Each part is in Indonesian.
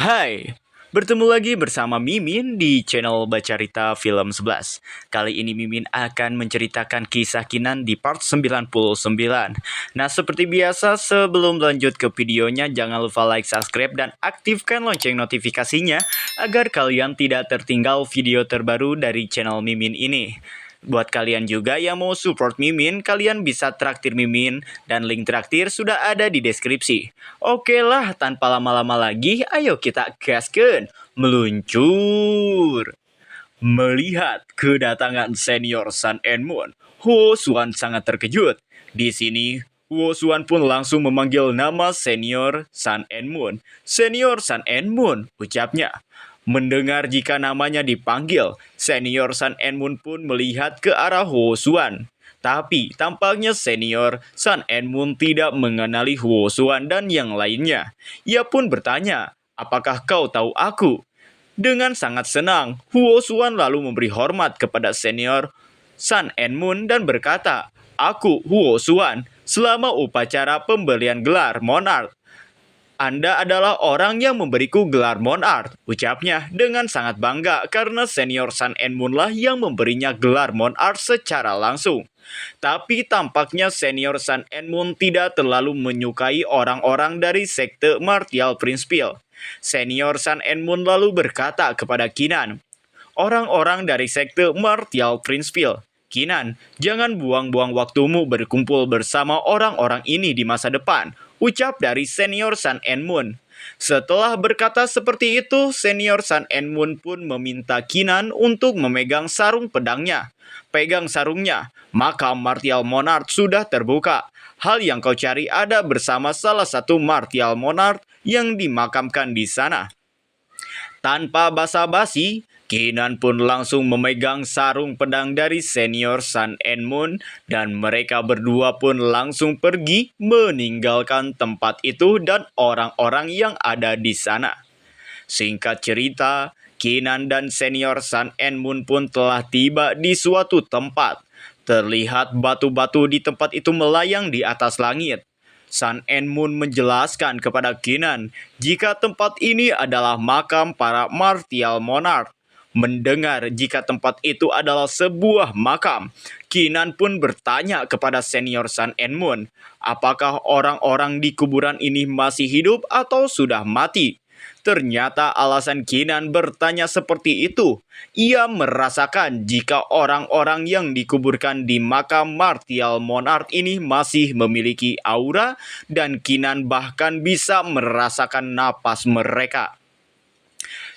Hai, bertemu lagi bersama Mimin di channel Bacarita Film 11. Kali ini Mimin akan menceritakan kisah Kinan di part 99. Nah, seperti biasa sebelum lanjut ke videonya, jangan lupa like, subscribe, dan aktifkan lonceng notifikasinya agar kalian tidak tertinggal video terbaru dari channel Mimin ini. Buat kalian juga yang mau support Mimin, kalian bisa traktir Mimin dan link traktir sudah ada di deskripsi. Oke lah, tanpa lama-lama lagi, ayo kita gaskan, meluncur. Melihat kedatangan senior Sun and Moon, Huo Xuan sangat terkejut. Di sini, Huo Xuan pun langsung memanggil nama senior Sun and Moon. Senior Sun and Moon, ucapnya. Mendengar jika namanya dipanggil, senior Sun and Moon pun melihat ke arah Huo Xuan. Tapi tampaknya senior Sun and Moon tidak mengenali Huo Xuan dan yang lainnya. Ia pun bertanya, apakah kau tahu aku? Dengan sangat senang, Huo Xuan lalu memberi hormat kepada senior Sun and Moon dan berkata, aku Huo Xuan, selama upacara pemberian gelar Monarch. Anda adalah orang yang memberiku gelar Monarch, ucapnya dengan sangat bangga karena senior Sun and Moon lah yang memberinya gelar Monarch secara langsung. Tapi tampaknya senior Sun and Moon tidak terlalu menyukai orang-orang dari sekte Martial Principle. Senior Sun and Moon lalu berkata kepada Kinan, orang-orang dari sekte Martial Principle, Kinan, jangan buang-buang waktumu berkumpul bersama orang-orang ini di masa depan, ucap dari senior Sun and Moon. Setelah berkata seperti itu, senior Sun and Moon pun meminta Kinan untuk memegang sarung pedangnya. Pegang sarungnya, maka Martial Monarch sudah terbuka. Hal yang kau cari ada bersama salah satu Martial Monarch yang dimakamkan di sana. Tanpa basa-basi, Kinan pun langsung memegang sarung pedang dari senior Sun and Moon dan mereka berdua pun langsung pergi meninggalkan tempat itu dan orang-orang yang ada di sana. Singkat cerita, Kinan dan senior Sun and Moon pun telah tiba di suatu tempat. Terlihat batu-batu di tempat itu melayang di atas langit. Sun and Moon menjelaskan kepada Kinan jika tempat ini adalah makam para Martial Monarch. Mendengar jika tempat itu adalah sebuah makam, Kinan pun bertanya kepada senior Sun and Moon, apakah orang-orang di kuburan ini masih hidup atau sudah mati? Ternyata alasan Kinan bertanya seperti itu. Ia merasakan jika orang-orang yang dikuburkan di makam Martial Monarch ini masih memiliki aura dan Kinan bahkan bisa merasakan napas mereka.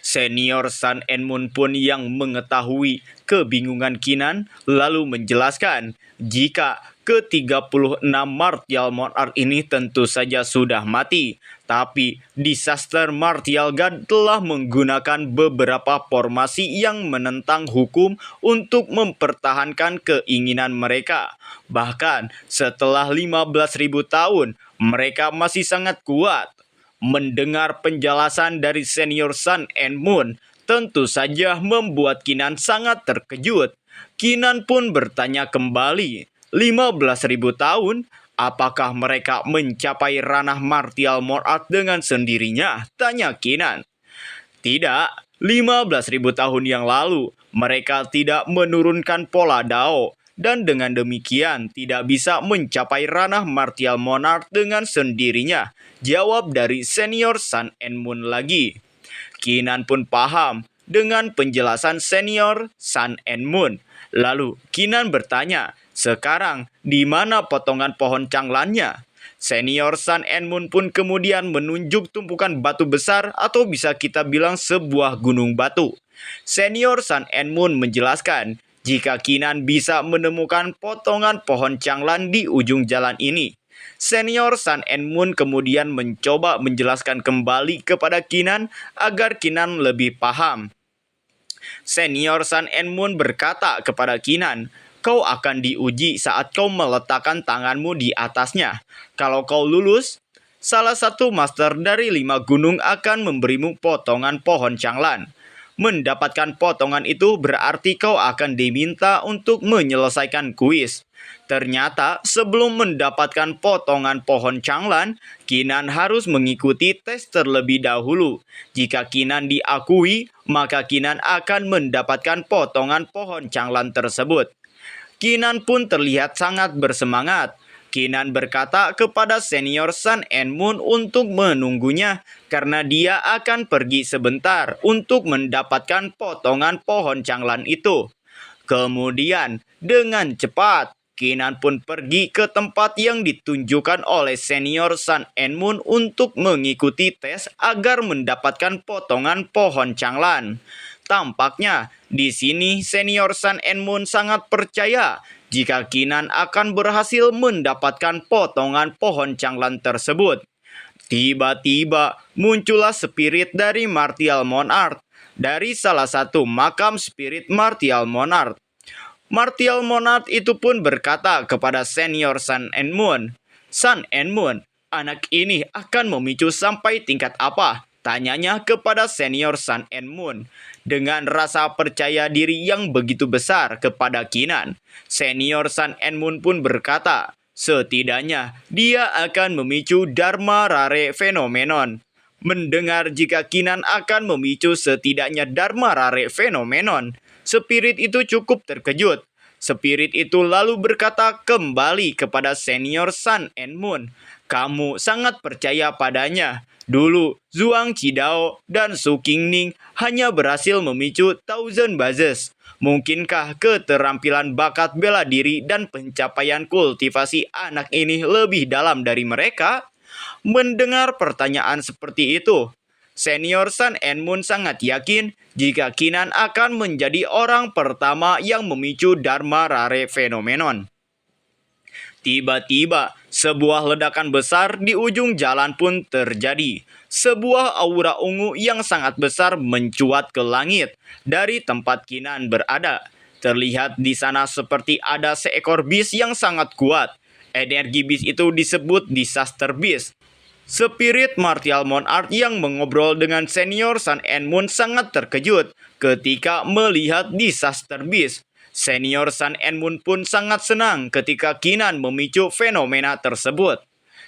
Senior Sun and Moon pun yang mengetahui kebingungan Kinan lalu menjelaskan jika ke-36 Martial Monarch ini tentu saja sudah mati. Tapi Disaster Martial God telah menggunakan beberapa formasi yang menentang hukum untuk mempertahankan keinginan mereka. Bahkan setelah 15.000 tahun, mereka masih sangat kuat. Mendengar penjelasan dari senior Sun and Moon tentu saja membuat Kinan sangat terkejut. Kinan pun bertanya kembali, 15.000 tahun? Apakah mereka mencapai ranah Martial Monarch dengan sendirinya? Tanya Kinan. Tidak, 15.000 tahun yang lalu mereka tidak menurunkan pola Dao. Dan dengan demikian tidak bisa mencapai ranah Martial Monarch dengan sendirinya. Jawab dari senior Sun and Moon lagi. Kinan pun paham dengan penjelasan senior Sun and Moon. Lalu Kinan bertanya, sekarang di mana potongan pohon canglannya? Senior Sun and Moon pun kemudian menunjuk tumpukan batu besar atau bisa kita bilang sebuah gunung batu. Senior Sun and Moon menjelaskan, jika Kinan bisa menemukan potongan pohon canglan di ujung jalan ini. Senior Sun and Moon kemudian mencoba menjelaskan kembali kepada Kinan agar Kinan lebih paham. Senior Sun and Moon berkata kepada Kinan, kau akan diuji saat kau meletakkan tanganmu di atasnya. Kalau kau lulus, salah satu master dari 5 gunung akan memberimu potongan pohon canglan. Mendapatkan potongan itu berarti kau akan diminta untuk menyelesaikan kuis. Ternyata sebelum mendapatkan potongan pohon canglan, Kinan harus mengikuti tes terlebih dahulu. Jika Kinan diakui, maka Kinan akan mendapatkan potongan pohon canglan tersebut. Kinan pun terlihat sangat bersemangat. Kinan berkata kepada senior Sun and Moon untuk menunggunya karena dia akan pergi sebentar untuk mendapatkan potongan pohon canglan itu. Kemudian, dengan cepat, Kinan pun pergi ke tempat yang ditunjukkan oleh senior Sun and Moon untuk mengikuti tes agar mendapatkan potongan pohon canglan. Tampaknya, di sini senior Sun and Moon sangat percaya jika Kinan akan berhasil mendapatkan potongan pohon canglan tersebut. Tiba-tiba muncullah spirit dari Martial Monarch dari salah satu makam spirit Martial Monarch. Martial Monarch itu pun berkata kepada senior Sun and Moon, "Sun and Moon, anak ini akan memicu sampai tingkat apa?" Tanyanya kepada senior Sun and Moon. Dengan rasa percaya diri yang begitu besar kepada Kinan, senior Sun and Moon pun berkata, setidaknya dia akan memicu Dharma Rare Phenomenon. Mendengar jika Kinan akan memicu setidaknya Dharma Rare Phenomenon, spirit itu cukup terkejut. Spirit itu lalu berkata kembali kepada senior Sun and Moon, "Kamu sangat percaya padanya. Dulu, Zhuang Qidao dan Su Qingning hanya berhasil memicu Thousand Bazes. Mungkinkah keterampilan bakat bela diri dan pencapaian kultivasi anak ini lebih dalam dari mereka?" Mendengar pertanyaan seperti itu, senior Sun and Moon sangat yakin jika Kinan akan menjadi orang pertama yang memicu Dharma Rare Phenomenon. Tiba-tiba, sebuah ledakan besar di ujung jalan pun terjadi. Sebuah aura ungu yang sangat besar mencuat ke langit dari tempat Kinan berada. Terlihat di sana seperti ada seekor bis yang sangat kuat. Energi bis itu disebut Disaster Beast. Spirit Martial Monarch yang mengobrol dengan senior Sun and Moon sangat terkejut ketika melihat Disaster Beast. Senior Sun and Moon pun sangat senang ketika Kinan memicu fenomena tersebut.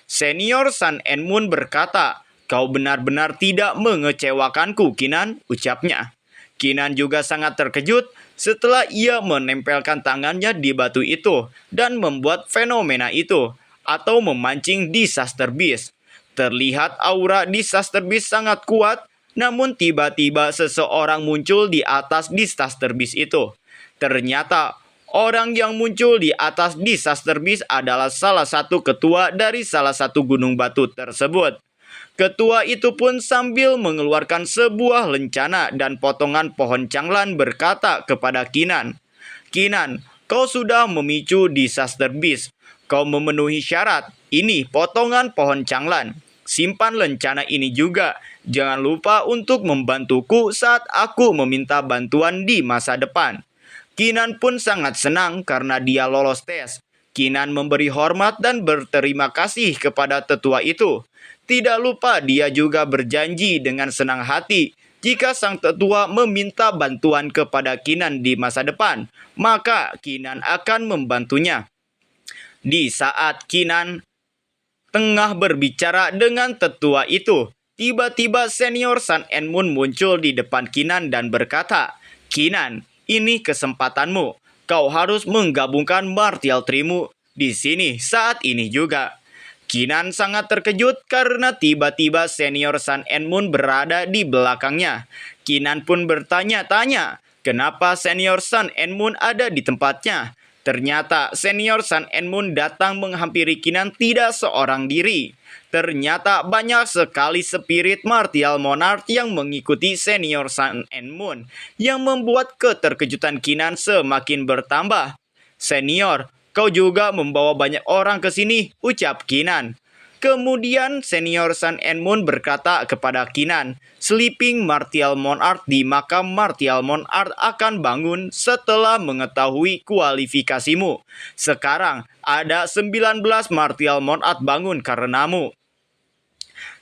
Senior Sun and Moon berkata, "Kau benar-benar tidak mengecewakanku, Kinan," ucapnya. Kinan juga sangat terkejut setelah ia menempelkan tangannya di batu itu dan membuat fenomena itu atau memancing Disaster Beast. Terlihat aura Disaster Beast sangat kuat, namun tiba-tiba seseorang muncul di atas Disaster Beast itu. Ternyata, orang yang muncul di atas Disaster Beast adalah salah satu ketua dari salah satu gunung batu tersebut. Ketua itu pun sambil mengeluarkan sebuah lencana dan potongan pohon canglan berkata kepada Kinan, "Kinan, kau sudah memicu Disaster Beast. Kau memenuhi syarat. Ini potongan pohon canglan. Simpan lencana ini juga. Jangan lupa untuk membantuku saat aku meminta bantuan di masa depan." Kinan pun sangat senang karena dia lolos tes. Kinan memberi hormat dan berterima kasih kepada tetua itu. Tidak lupa dia juga berjanji dengan senang hati jika sang tetua meminta bantuan kepada Kinan di masa depan, maka Kinan akan membantunya. Di saat Kinan tengah berbicara dengan tetua itu, tiba-tiba senior Sun and Moon muncul di depan Kinan dan berkata, "Kinan, ini kesempatanmu. Kau harus menggabungkan martial trimu di sini saat ini juga." Kinan sangat terkejut karena tiba-tiba senior Sun and Moon berada di belakangnya. Kinan pun bertanya-tanya, kenapa senior Sun and Moon ada di tempatnya. Ternyata senior Sun and Moon datang menghampiri Kinan tidak seorang diri. Ternyata banyak sekali spirit Martial Monarch yang mengikuti senior Sun and Moon, yang membuat keterkejutan Kinan semakin bertambah. "Senior, kau juga membawa banyak orang ke sini," ucap Kinan. Kemudian senior Sun and Moon berkata kepada Kinan, "Sleeping Martial Monarch di makam Martial Monarch akan bangun setelah mengetahui kualifikasimu. Sekarang ada 19 Martial Monarch bangun karenamu."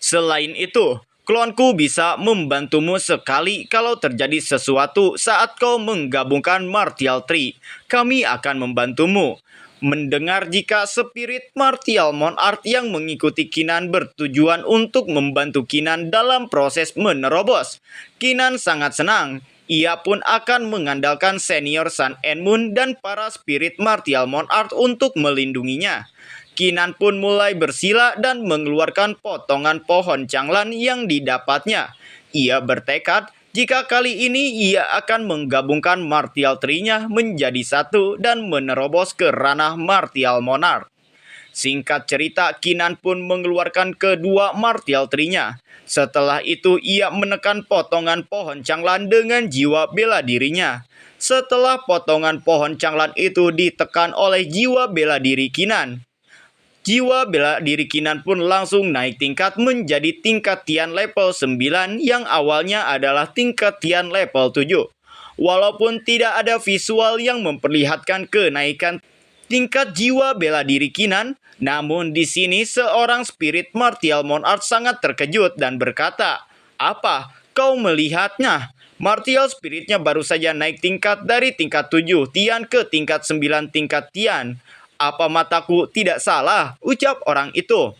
Selain itu, Klonku bisa membantumu sekali kalau terjadi sesuatu saat kau menggabungkan martial tree. Kami akan membantumu. Mendengar jika spirit martial monarch yang mengikuti Kinan bertujuan untuk membantu Kinan dalam proses menerobos, Kinan sangat senang. Ia pun akan mengandalkan senior Sun and Moon dan para spirit martial monarch untuk melindunginya. Kinan pun mulai bersila dan mengeluarkan potongan pohon canglan yang didapatnya. Ia bertekad jika kali ini ia akan menggabungkan martial tree-nya menjadi satu dan menerobos ke ranah martial monarch. Singkat cerita, Kinan pun mengeluarkan kedua martial tree-nya. Setelah itu, ia menekan potongan pohon canglan dengan jiwa bela dirinya. Setelah potongan pohon canglan itu ditekan oleh jiwa bela diri Kinan, jiwa bela diri Kinan pun langsung naik tingkat menjadi tingkat Tian level 9 yang awalnya adalah tingkat Tian level 7. Walaupun tidak ada visual yang memperlihatkan kenaikan tingkat jiwa bela diri Kinan, namun di sini seorang spirit martial monarch sangat terkejut dan berkata, "Apa? Kau melihatnya? Martial spiritnya baru saja naik tingkat dari tingkat 7 Tian ke tingkat 9 tingkat Tian. Apa mataku tidak salah?" ucap orang itu.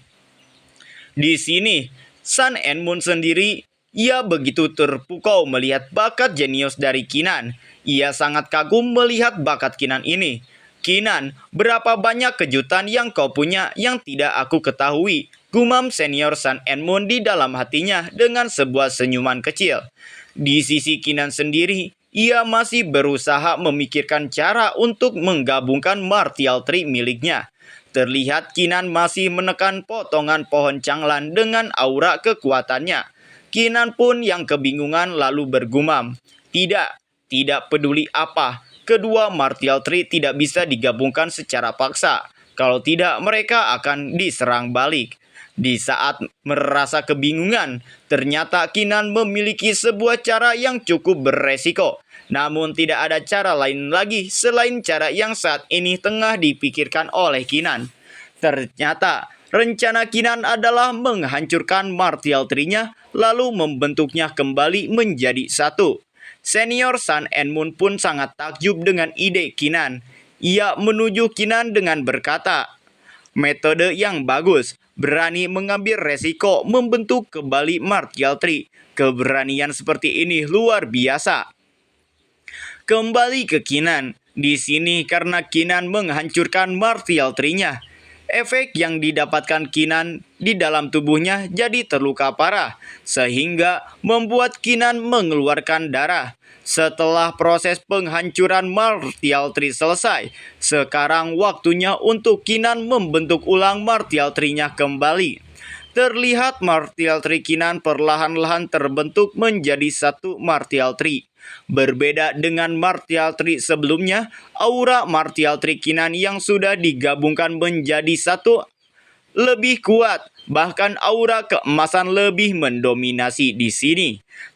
Di sini, Sun and Moon sendiri, ia begitu terpukau melihat bakat jenius dari Kinan. Ia sangat kagum melihat bakat Kinan ini. "Kinan, berapa banyak kejutan yang kau punya yang tidak aku ketahui?" gumam senior Sun and Moon di dalam hatinya dengan sebuah senyuman kecil. Di sisi Kinan sendiri, ia masih berusaha memikirkan cara untuk menggabungkan martial tree miliknya. Terlihat Kinan masih menekan potongan pohon canglan dengan aura kekuatannya. Kinan pun yang kebingungan lalu bergumam, Tidak peduli apa, kedua martial tree tidak bisa digabungkan secara paksa. Kalau tidak, mereka akan diserang balik." Di saat merasa kebingungan, ternyata Kinan memiliki sebuah cara yang cukup beresiko. Namun tidak ada cara lain lagi selain cara yang saat ini tengah dipikirkan oleh Kinan. Ternyata rencana Kinan adalah menghancurkan martial tree-nya lalu membentuknya kembali menjadi satu. Senior Sun and Moon pun sangat takjub dengan ide Kinan. Ia menuju Kinan dengan berkata, "Metode yang bagus, berani mengambil resiko membentuk kembali martial tree. Keberanian seperti ini luar biasa." Kembali ke Kinan. Di sini karena Kinan menghancurkan martial tree-nya, efek yang didapatkan Kinan di dalam tubuhnya jadi terluka parah, sehingga membuat Kinan mengeluarkan darah. Setelah proses penghancuran martial tree selesai, sekarang waktunya untuk Kinan membentuk ulang martial tree-nya kembali. Terlihat martial tree Kinan perlahan-lahan terbentuk menjadi satu martial tree. Berbeda dengan martial tree sebelumnya, aura martial tree Kinan yang sudah digabungkan menjadi satu lebih kuat, bahkan aura keemasan lebih mendominasi di sini.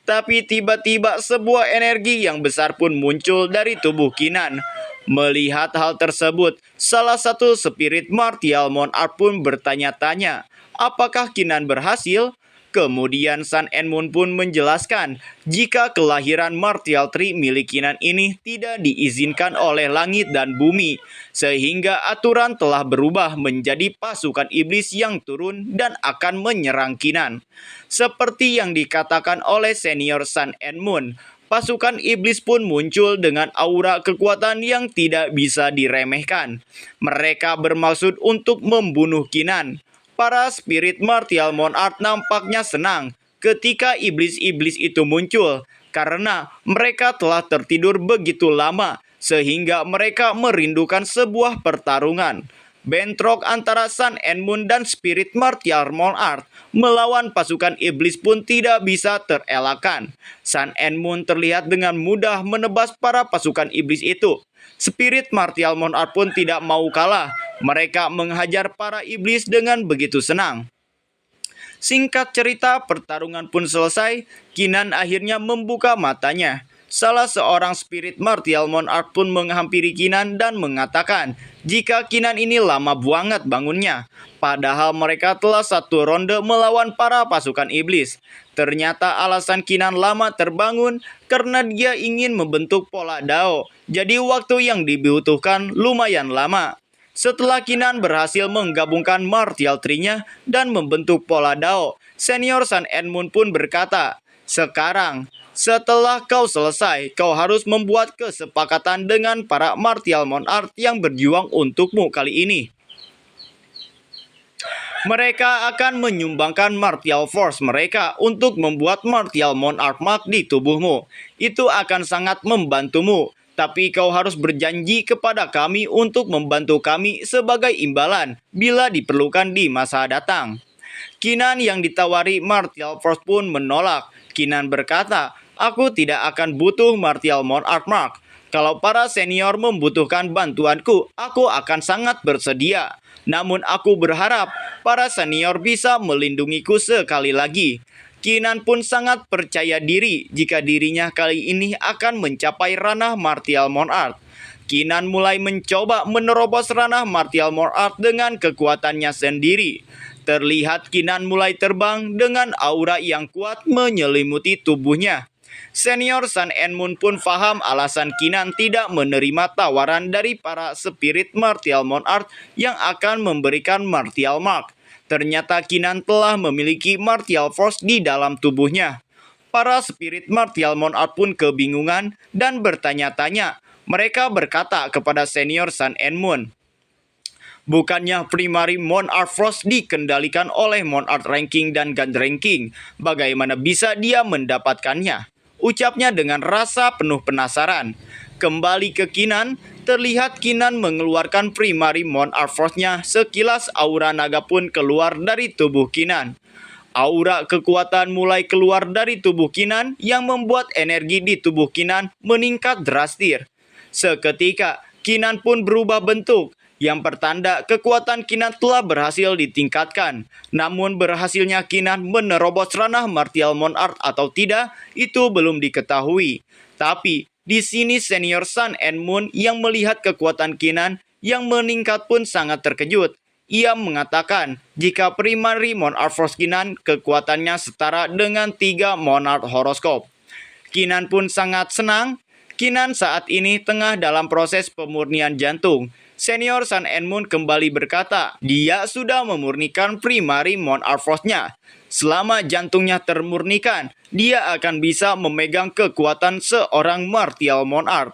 Tapi tiba-tiba sebuah energi yang besar pun muncul dari tubuh Kinan. Melihat hal tersebut, salah satu spirit martial monarch pun bertanya-tanya, apakah Kinan berhasil? Kemudian Sun and Moon pun menjelaskan jika kelahiran martial tree milik Kinan ini tidak diizinkan oleh langit dan bumi, sehingga aturan telah berubah menjadi pasukan iblis yang turun dan akan menyerang Kinan. Seperti yang dikatakan oleh senior Sun and Moon, pasukan iblis pun muncul dengan aura kekuatan yang tidak bisa diremehkan. Mereka bermaksud untuk membunuh Kinan. Para spirit martial monarch nampaknya senang ketika iblis-iblis itu muncul, karena mereka telah tertidur begitu lama sehingga mereka merindukan sebuah pertarungan. Bentrok antara Sun and Moon dan spirit martial monarch melawan pasukan iblis pun tidak bisa terelakkan. Sun and Moon terlihat dengan mudah menebas para pasukan iblis itu. Spirit martial monarch pun tidak mau kalah. Mereka menghajar para iblis dengan begitu senang. Singkat cerita, pertarungan pun selesai. Kinan akhirnya membuka matanya. Salah seorang spirit martial monarch pun menghampiri Kinan dan mengatakan jika Kinan ini lama banget bangunnya. Padahal mereka telah satu ronde melawan para pasukan iblis. Ternyata alasan Kinan lama terbangun karena dia ingin membentuk pola Dao. Jadi waktu yang dibutuhkan lumayan lama. Setelah Kinan berhasil menggabungkan martial tree-nya dan membentuk pola Dao, Senior Sun and Moon pun berkata, "Sekarang, setelah kau selesai, kau harus membuat kesepakatan dengan para martial monarch yang berjuang untukmu kali ini. Mereka akan menyumbangkan martial force mereka untuk membuat martial monarch mark di tubuhmu. Itu akan sangat membantumu. Tapi kau harus berjanji kepada kami untuk membantu kami sebagai imbalan bila diperlukan di masa datang." Kinan yang ditawari martial force pun menolak. Kinan berkata, "Aku tidak akan butuh martial monarch mark. Kalau para senior membutuhkan bantuanku, aku akan sangat bersedia. Namun aku berharap para senior bisa melindungiku sekali lagi." Kinan pun sangat percaya diri jika dirinya kali ini akan mencapai ranah martial monarch. Kinan mulai mencoba menerobos ranah martial monarch dengan kekuatannya sendiri. Terlihat Kinan mulai terbang dengan aura yang kuat menyelimuti tubuhnya. Senior Sun and Moon pun paham alasan Kinan tidak menerima tawaran dari para spirit martial monarch yang akan memberikan martial mark. Ternyata Kinan telah memiliki martial force di dalam tubuhnya. Para spirit martial monarch pun kebingungan dan bertanya-tanya. Mereka berkata kepada Senior Sun and Moon, "Bukannya primary monarch force dikendalikan oleh monarch ranking dan god ranking? Bagaimana bisa dia mendapatkannya?" Ucapnya dengan rasa penuh penasaran. Kembali ke Kinan, terlihat Kinan mengeluarkan primary monarch force-nya. Sekilas aura naga pun keluar dari tubuh Kinan. Aura kekuatan mulai keluar dari tubuh Kinan yang membuat energi di tubuh Kinan meningkat drastis. Seketika, Kinan pun berubah bentuk, yang pertanda kekuatan Kinan telah berhasil ditingkatkan. Namun berhasilnya Kinan menerobos ranah martial monarch atau tidak, itu belum diketahui. Tapi, di sini Senior Sun and Moon yang melihat kekuatan Kinan yang meningkat pun sangat terkejut. Ia mengatakan jika primary monarch force Kinan kekuatannya setara dengan 3 monarch horoskop. Kinan pun sangat senang. Kinan saat ini tengah dalam proses pemurnian jantung. Senior Sun and Moon kembali berkata, dia sudah memurnikan primary monarch force-nya. Selama jantungnya termurnikan, dia akan bisa memegang kekuatan seorang martial monarch.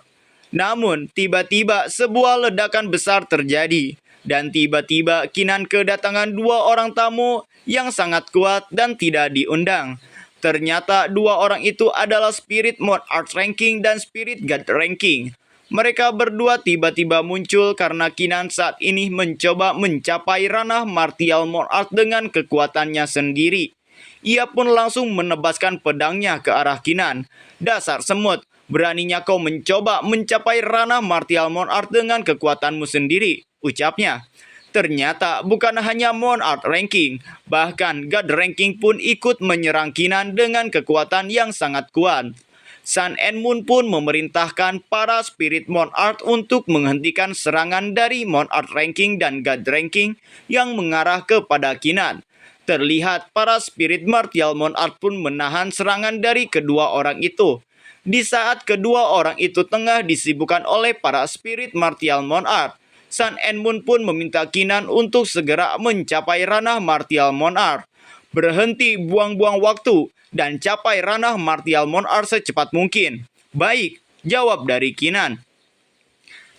Namun, tiba-tiba sebuah ledakan besar terjadi. Dan tiba-tiba Kinan kedatangan 2 orang tamu yang sangat kuat dan tidak diundang. Ternyata 2 orang itu adalah Spirit Monarch Ranking dan Spirit God Ranking. Mereka berdua tiba-tiba muncul karena Kinan saat ini mencoba mencapai ranah martial monarch dengan kekuatannya sendiri. Ia pun langsung menebaskan pedangnya ke arah Kinan. "Dasar semut, beraninya kau mencoba mencapai ranah martial monarch dengan kekuatanmu sendiri," ucapnya. Ternyata bukan hanya monarch ranking, bahkan god ranking pun ikut menyerang Kinan dengan kekuatan yang sangat kuat. Sun and Moon pun memerintahkan para spirit monarch untuk menghentikan serangan dari monarch ranking dan god ranking yang mengarah kepada Kinan. Terlihat para spirit martial monarch pun menahan serangan dari kedua orang itu. Di saat kedua orang itu tengah disibukkan oleh para spirit martial monarch, Sun and Moon pun meminta Kinan untuk segera mencapai ranah martial monarch. "Berhenti buang-buang waktu dan capai ranah martial monarch secepat mungkin." "Baik," jawab dari Kinan.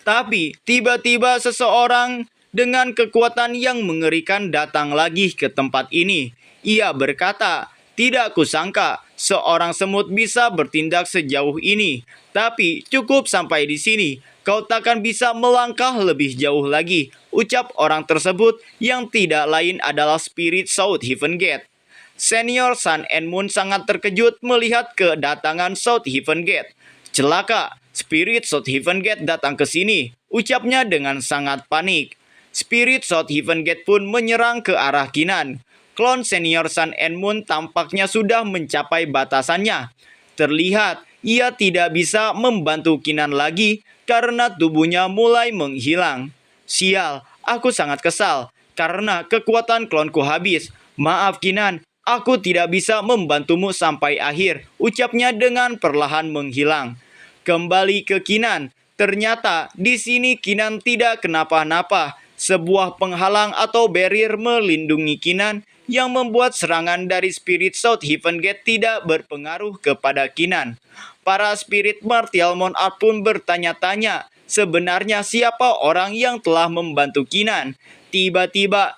Tapi tiba-tiba seseorang dengan kekuatan yang mengerikan datang lagi ke tempat ini. Ia berkata, "Tidak kusangka seorang semut bisa bertindak sejauh ini. Tapi cukup sampai di sini. Kau takkan bisa melangkah lebih jauh lagi," ucap orang tersebut yang tidak lain adalah Spirit South Heaven Gate. Senior Sun and Moon sangat terkejut melihat kedatangan South Heaven Gate. "Celaka, Spirit South Heaven Gate datang ke sini," ucapnya dengan sangat panik. Spirit South Heaven Gate pun menyerang ke arah Kinan. Klon Senior Sun and Moon tampaknya sudah mencapai batasannya. Terlihat ia tidak bisa membantu Kinan lagi karena tubuhnya mulai menghilang. Sial, aku sangat kesal karena kekuatan klonku habis. Maaf Kinan, aku tidak bisa membantumu sampai akhir, ucapnya dengan perlahan menghilang. Kembali ke Kinan, ternyata di sini Kinan tidak kenapa-napa. Sebuah penghalang atau barrier melindungi Kinan yang membuat serangan dari spirit South Heaven Gate tidak berpengaruh kepada Kinan. Para spirit Martial Monarch pun bertanya-tanya, sebenarnya siapa orang yang telah membantu Kinan? Tiba-tiba,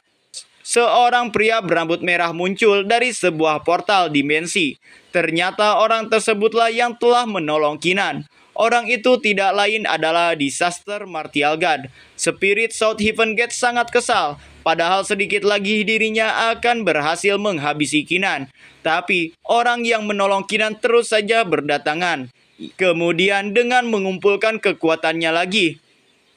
seorang pria berambut merah muncul dari sebuah portal dimensi. Ternyata orang tersebutlah yang telah menolong Kinan. Orang itu tidak lain adalah Disaster Martial God. Spirit South Heaven Gate sangat kesal, padahal sedikit lagi dirinya akan berhasil menghabisi Kinan. Tapi orang yang menolong Kinan terus saja berdatangan. Kemudian dengan mengumpulkan kekuatannya lagi,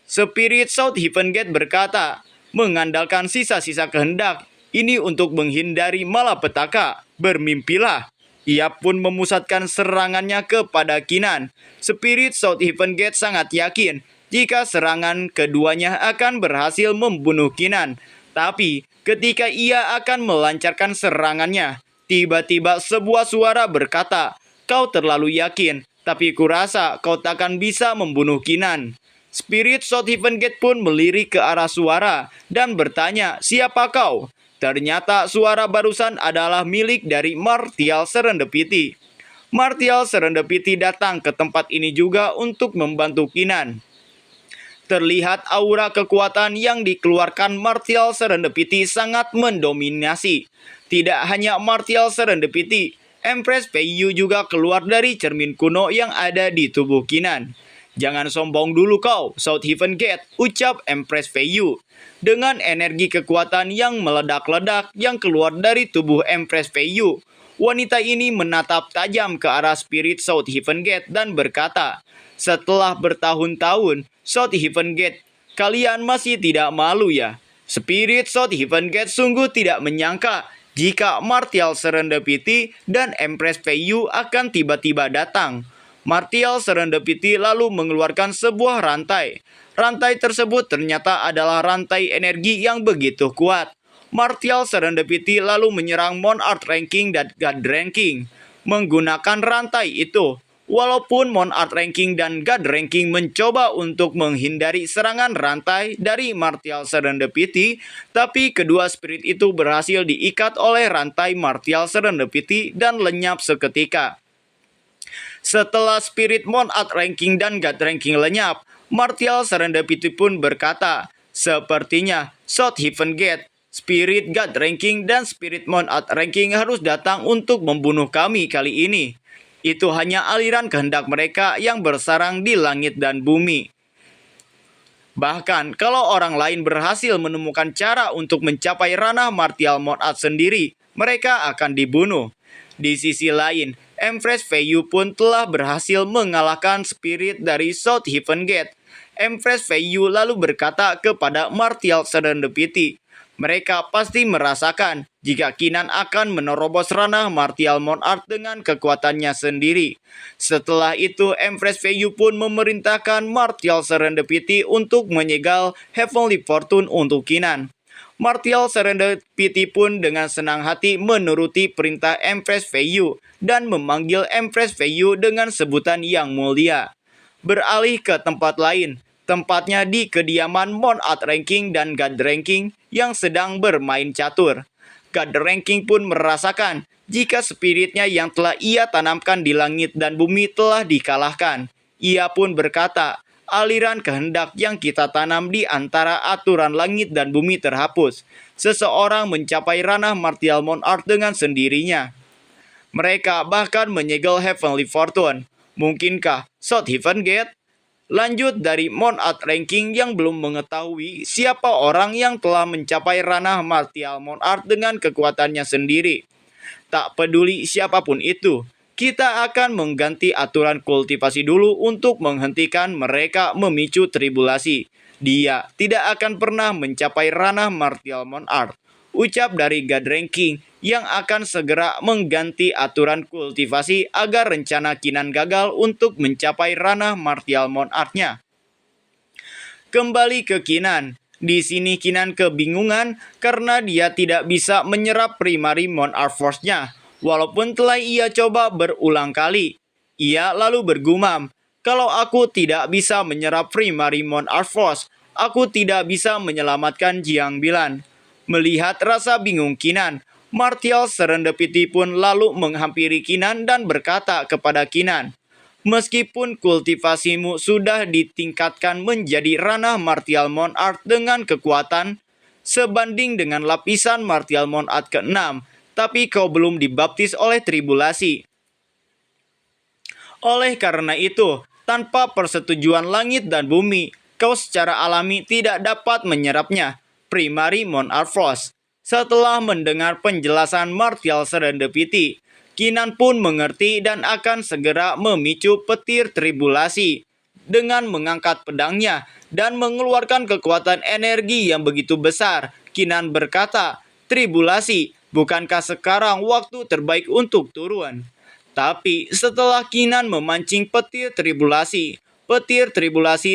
Spirit South Heaven Gate berkata, mengandalkan sisa-sisa kehendak ini untuk menghindari malapetaka, bermimpilah. Ia pun memusatkan serangannya kepada Kinan. Spirit South Heaven Gate sangat yakin jika serangan keduanya akan berhasil membunuh Kinan. Tapi ketika ia akan melancarkan serangannya, tiba-tiba sebuah suara berkata, "Kau terlalu yakin, tapi kurasa kau takkan bisa membunuh Kinan." Spirit South Heaven Gate pun melirik ke arah suara dan bertanya, "Siapa kau?" Ternyata suara barusan adalah milik dari Martial Serendipity. Martial Serendipity datang ke tempat ini juga untuk membantu Kinan. Terlihat aura kekuatan yang dikeluarkan Martial Serendipity sangat mendominasi. Tidak hanya Martial Serendipity, Empress Feiyu juga keluar dari cermin kuno yang ada di tubuh Kinan. "Jangan sombong dulu kau, South Heaven Gate," ucap Empress Feiyu. Dengan energi kekuatan yang meledak-ledak yang keluar dari tubuh Empress Feiyu, wanita ini menatap tajam ke arah Spirit South Heaven Gate dan berkata, "Setelah bertahun-tahun, South Heaven Gate, kalian masih tidak malu ya?" Spirit South Heaven Gate sungguh tidak menyangka jika Martial Serendipity dan Empress Feiyu akan tiba-tiba datang. Martial Serendipity lalu mengeluarkan sebuah rantai. Rantai tersebut ternyata adalah rantai energi yang begitu kuat. Martial Serendipity lalu menyerang Monarch Ranking dan God Ranking menggunakan rantai itu. Walaupun Monarch Ranking dan God Ranking mencoba untuk menghindari serangan rantai dari Martial Serendipity, tapi kedua spirit itu berhasil diikat oleh rantai Martial Serendipity dan lenyap seketika. Setelah spirit Monarch Ranking dan God Ranking lenyap, Martial Serendipity pun berkata, "Sepertinya South Heaven Gate, Spirit God Ranking dan Spirit Monarch Ranking harus datang untuk membunuh kami kali ini. Itu hanya aliran kehendak mereka yang bersarang di langit dan bumi. Bahkan kalau orang lain berhasil menemukan cara untuk mencapai ranah Martial Monarch sendiri, mereka akan dibunuh." Di sisi lain, Empress Feiyu pun telah berhasil mengalahkan spirit dari South Heaven Gate. Empress Feiyu lalu berkata kepada Martial Serendipity, "Mereka pasti merasakan jika Kinan akan menerobos ranah Martial Monarch dengan kekuatannya sendiri." Setelah itu, Empress Feiyu pun memerintahkan Martial Serendipity untuk menyegel Heavenly Fortune untuk Kinan. Martial Serendipity pun dengan senang hati menuruti perintah Empress Feiyu dan memanggil Empress Feiyu dengan sebutan yang mulia. Beralih ke tempat lain, tempatnya di kediaman Monarch Ranking dan God Ranking yang sedang bermain catur. God Ranking pun merasakan jika spiritnya yang telah ia tanamkan di langit dan bumi telah dikalahkan. Ia pun berkata, "Aliran kehendak yang kita tanam di antara aturan langit dan bumi terhapus. Seseorang mencapai ranah Martial Monarch dengan sendirinya. Mereka bahkan menyegel Heavenly Fortune. Mungkinkah South Heaven Gate?" Lanjut dari Monarch Ranking yang belum mengetahui siapa orang yang telah mencapai ranah Martial Monarch dengan kekuatannya sendiri. "Tak peduli siapapun itu, kita akan mengganti aturan kultivasi dulu untuk menghentikan mereka memicu tribulasi. Dia tidak akan pernah mencapai ranah Martial Monarch," ucap dari God Ranking yang akan segera mengganti aturan kultivasi agar rencana Kinan gagal untuk mencapai ranah martial monarch-nya. Kembali ke Kinan. Di sini Kinan kebingungan karena dia tidak bisa menyerap primary monarch force-nya, walaupun telah ia coba berulang kali. Ia lalu bergumam, kalau aku tidak bisa menyerap primary monarch force, aku tidak bisa menyelamatkan Jiang Bilan. Melihat rasa bingung Kinan, Martial Serendipity pun lalu menghampiri Kinan dan berkata kepada Kinan, meskipun kultivasimu sudah ditingkatkan menjadi ranah martial monarch dengan kekuatan sebanding dengan lapisan martial monarch ke-6, tapi kau belum dibaptis oleh tribulasi. Oleh karena itu, tanpa persetujuan langit dan bumi, kau secara alami tidak dapat menyerapnya, primary monarch force. Setelah mendengar penjelasan Martial Serendipity, Kinan pun mengerti dan akan segera memicu petir tribulasi dengan mengangkat pedangnya dan mengeluarkan kekuatan energi yang begitu besar. Kinan berkata, tribulasi, bukankah sekarang waktu terbaik untuk turun? Tapi setelah Kinan memancing petir tribulasi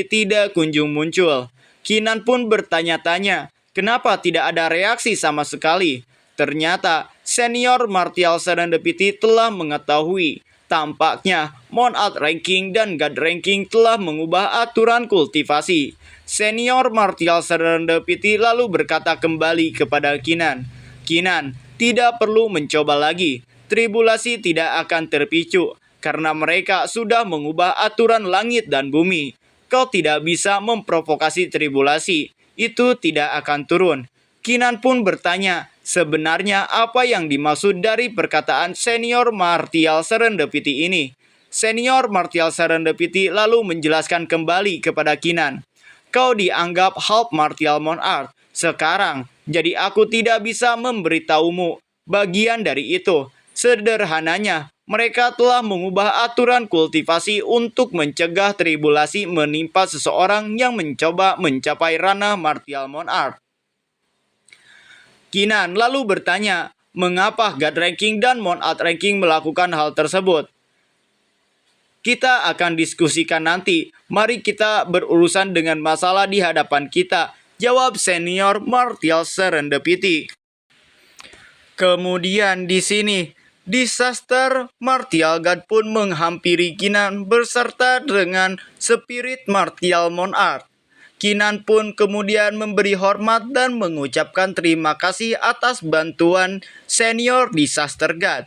tidak kunjung muncul. Kinan pun bertanya-tanya, kenapa tidak ada reaksi sama sekali? Ternyata senior Martial Serendipity telah mengetahui. Tampaknya Monarch ranking dan God ranking telah mengubah aturan kultivasi. Senior Martial Serendipity lalu berkata kembali kepada Kinan, Kinan, tidak perlu mencoba lagi. Tribulasi tidak akan terpicu karena mereka sudah mengubah aturan langit dan bumi. Kau tidak bisa memprovokasi tribulasi. Itu tidak akan turun. Kinan pun bertanya, sebenarnya apa yang dimaksud dari perkataan senior Martial Serendipity ini? Senior Martial Serendipity lalu menjelaskan kembali kepada Kinan. Kau dianggap half martial monarch sekarang, jadi aku tidak bisa memberitahumu bagian dari itu. Sederhananya, mereka telah mengubah aturan kultivasi untuk mencegah tribulasi menimpa seseorang yang mencoba mencapai ranah martial monarch. Kinan lalu bertanya, mengapa God ranking dan Monarch ranking melakukan hal tersebut? Kita akan diskusikan nanti. Mari kita berurusan dengan masalah di hadapan kita. Jawab senior Martial Serendipity. Kemudian di sini, Disaster Martial God pun menghampiri Kinan berserta dengan Spirit Martial Monarch. Kinan pun kemudian memberi hormat dan mengucapkan terima kasih atas bantuan Senior Disaster God.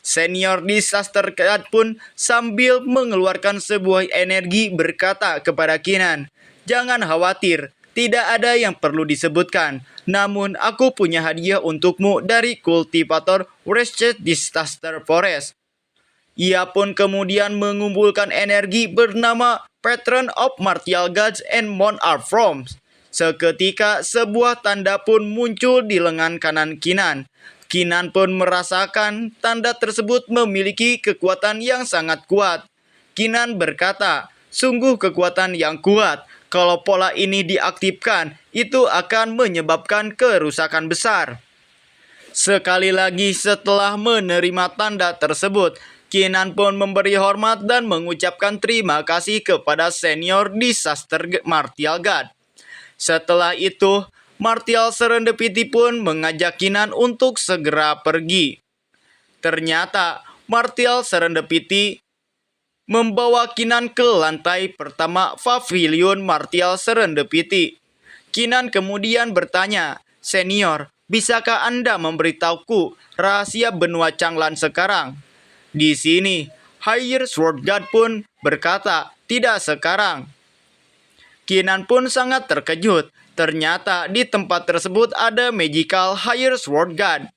Senior Disaster God pun sambil mengeluarkan sebuah energi berkata kepada Kinan, jangan khawatir, tidak ada yang perlu disebutkan. Namun aku punya hadiah untukmu dari kultivator Wretched Disaster Forest. Ia pun kemudian mengumpulkan energi bernama Patron of Martial Gods and Monarch Forms. Seketika sebuah tanda pun muncul di lengan kanan Kinan. Kinan pun merasakan tanda tersebut memiliki kekuatan yang sangat kuat. Kinan berkata, sungguh kekuatan yang kuat. Kalau pola ini diaktifkan, itu akan menyebabkan kerusakan besar. Sekali lagi setelah menerima tanda tersebut, Kinan pun memberi hormat dan mengucapkan terima kasih kepada senior Disaster Martial God. Setelah itu, Martial Serendipity pun mengajak Kinan untuk segera pergi. Ternyata, Martial Serendipity membawa Kinan ke lantai pertama Pavilion Martial Serendipity. Kinan kemudian bertanya, senior, bisakah Anda memberitahuku rahasia benua Changlan sekarang? Di sini, Higher Sword God pun berkata, tidak sekarang. Kinan pun sangat terkejut. Ternyata di tempat tersebut ada Magical Higher Sword God.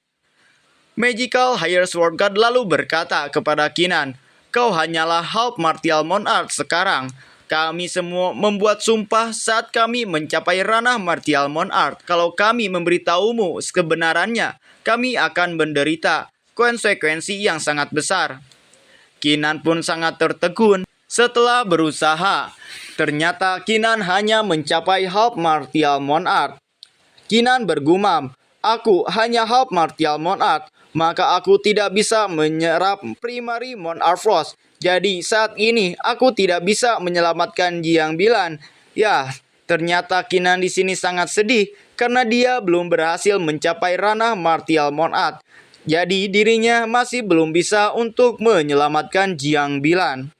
Magical Higher Sword God lalu berkata kepada Kinan, kau hanyalah half martial monarch sekarang. Kami semua membuat sumpah saat kami mencapai ranah martial monarch. Kalau kami memberitahumu kebenarannya, kami akan menderita konsekuensi yang sangat besar. Kinan pun sangat tertegun. Setelah berusaha, ternyata Kinan hanya mencapai half martial monarch. Kinan bergumam, aku hanya half martial monarch. maka aku tidak bisa menyerap Primary Mon Arfrost. Jadi saat ini aku tidak bisa menyelamatkan Jiang Bilan. Ya, ternyata Kinan di sini sangat sedih karena dia belum berhasil mencapai ranah Martial Monad. Jadi dirinya masih belum bisa untuk menyelamatkan Jiang Bilan.